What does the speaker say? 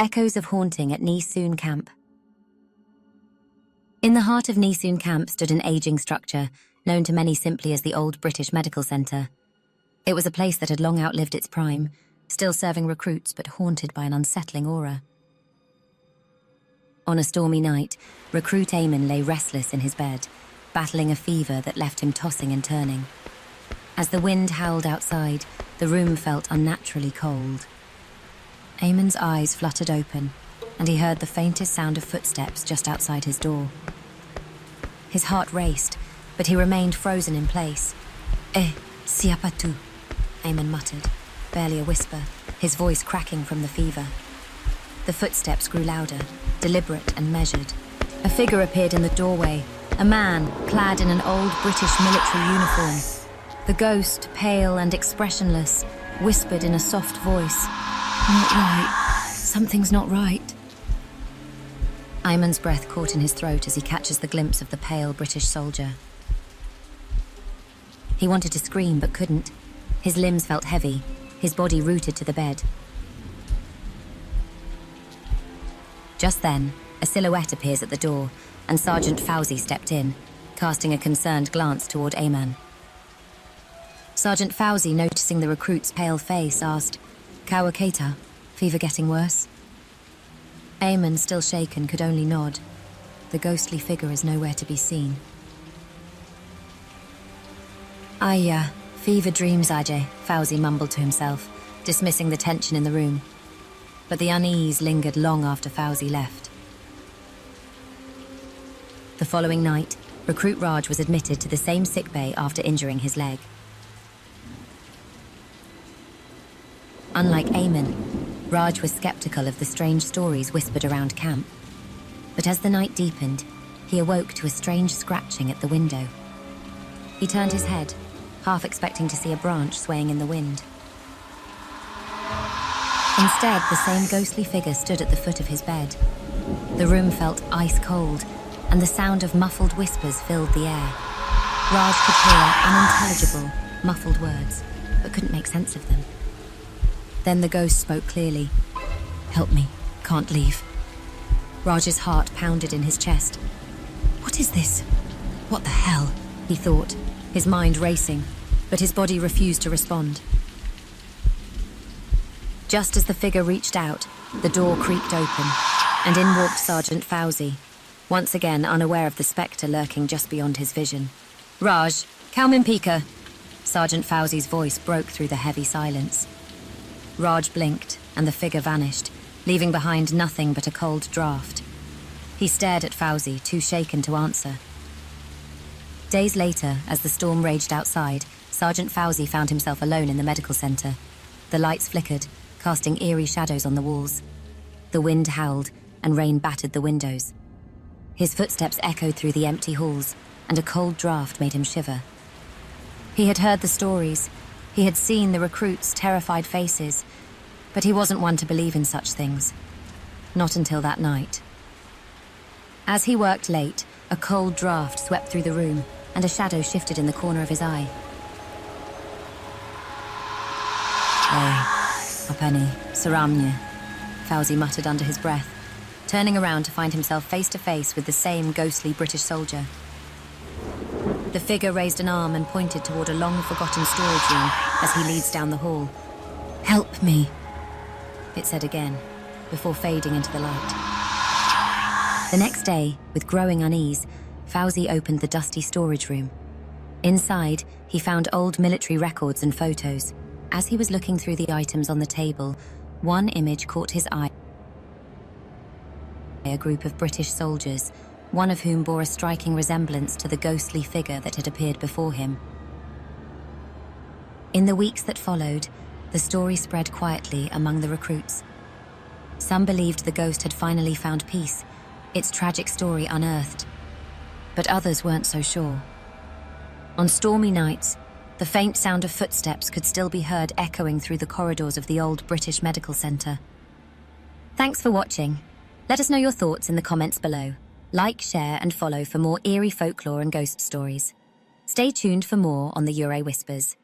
Echoes of haunting at Nee Soon Camp. In the heart of Nee Soon Camp stood an aging structure, known to many simply as the Old British Medical Centre. It was a place that had long outlived its prime, still serving recruits but haunted by an unsettling aura. On a stormy night, recruit Eamon lay restless in his bed, battling a fever that left him tossing and turning. As the wind howled outside, the room felt unnaturally cold. Eamon's eyes fluttered open, and he heard the faintest sound of footsteps just outside his door. His heart raced, but he remained frozen in place. Siapa tu? Eamon muttered, barely a whisper, his voice cracking from the fever. The footsteps grew louder, deliberate and measured. A figure appeared in the doorway, a man clad in an old British military uniform. The ghost, pale and expressionless, whispered in a soft voice, "Not right. Something's not right." Eamon's breath caught in his throat as he catches the glimpse of the pale British soldier. He wanted to scream but couldn't. His limbs felt heavy, his body rooted to the bed. Just then, a silhouette appears at the door, and Sergeant Fawzi stepped in, casting a concerned glance toward Eamon. Sergeant Fawzi, noticing the recruit's pale face, asked, "Kawa Keita, fever getting worse?" Eamon, still shaken, could only nod. The ghostly figure is nowhere to be seen. Fever dreams, Ajay," Fawzi mumbled to himself, dismissing the tension in the room. But the unease lingered long after Fawzi left. The following night, recruit Raj was admitted to the same sickbay after injuring his leg. Unlike Eamon, Raj was skeptical of the strange stories whispered around camp. But as the night deepened, he awoke to a strange scratching at the window. He turned his head, half expecting to see a branch swaying in the wind. Instead, the same ghostly figure stood at the foot of his bed. The room felt ice cold, and the sound of muffled whispers filled the air. Raj could hear unintelligible, muffled words, but couldn't make sense of them. Then the ghost spoke clearly. "Help me, can't leave." Raj's heart pounded in his chest. "What is this? What the hell?" he thought, his mind racing, but his body refused to respond. Just as the figure reached out, the door creaked open, and in walked Sergeant Fawzi, once again unaware of the spectre lurking just beyond his vision. "Raj, Kalmin Pika!" Sergeant Fawzi's voice broke through the heavy silence. Raj blinked, and the figure vanished, leaving behind nothing but a cold draft. He stared at Fawzi, too shaken to answer. Days later, as the storm raged outside, Sergeant Fawzi found himself alone in the medical centre. The lights flickered, casting eerie shadows on the walls. The wind howled, and rain battered the windows. His footsteps echoed through the empty halls, and a cold draft made him shiver. He had heard the stories. He had seen the recruits' terrified faces, but he wasn't one to believe in such things. Not until that night. As he worked late, a cold draft swept through the room, and a shadow shifted in the corner of his eye. Apeni, Saramnya, Fawzi muttered under his breath, turning around to find himself face to face with the same ghostly British soldier. The figure raised an arm and pointed toward a long-forgotten storage room as he leads down the hall. "Help me," it said again, before fading into the light. The next day, with growing unease, Fawzi opened the dusty storage room. Inside, he found old military records and photos. As he was looking through the items on the table, one image caught his eye. A group of British soldiers, one of whom bore a striking resemblance to the ghostly figure that had appeared before him. In the weeks that followed, the story spread quietly among the recruits. Some believed the ghost had finally found peace, its tragic story unearthed. But others weren't so sure. On stormy nights, the faint sound of footsteps could still be heard echoing through the corridors of the old British Medical Centre. Thanks for watching. Let us know your thoughts in the comments below. Like, share and follow for more eerie folklore and ghost stories. Stay tuned for more on the Yurei Whispers.